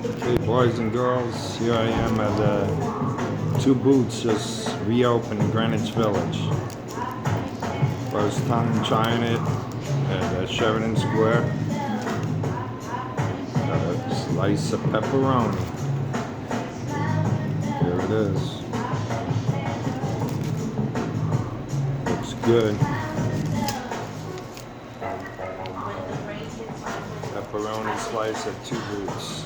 Okay, boys and girls, here I am at Two Boots, just reopened in Greenwich Village. First time trying it at Sheridan Square. Got a slice of pepperoni. There it is. Looks good. Pepperoni slice at Two Boots.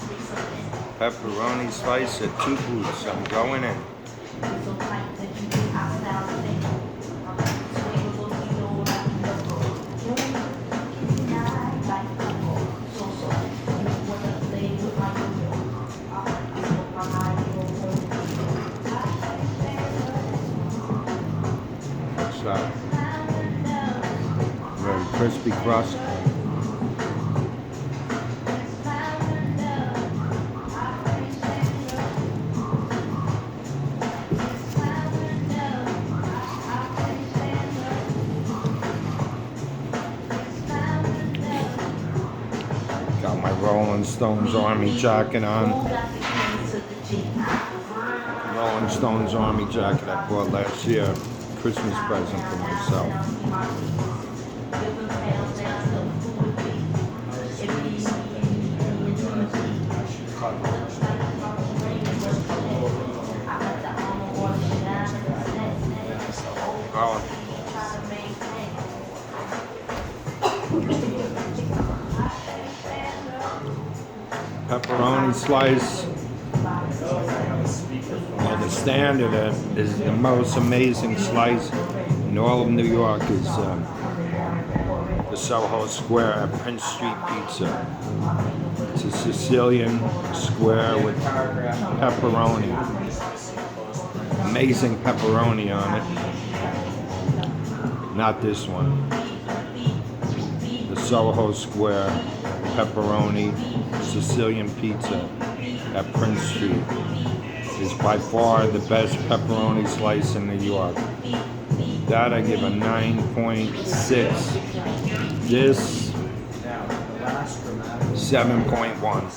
Pepperoni slice at Two Boots. I'm going in. What's that? Very crispy crust. Got my Rolling Stones Army jacket on. Rolling Stones Army jacket I bought last year. Christmas present for myself. Pepperoni slice. Well, the standard is the most amazing slice in all of New York is the Soho Square at Prince Street Pizza. It's a Sicilian square with pepperoni. Amazing pepperoni on it. Not this one. The Soho Square pepperoni Sicilian pizza at Prince Street is by far the best pepperoni slice in New York. That I give a 9.6. This 7.1.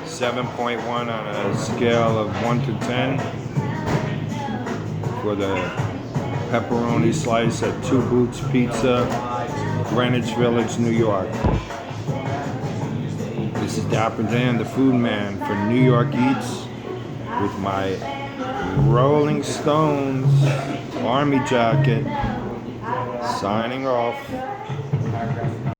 7.1 on a scale of 1 to 10 for the pepperoni slice at Two Boots Pizza, Greenwich Village, New York. This is Dapper Dan, the food man for New York Eats, with my Rolling Stones Army jacket, signing off.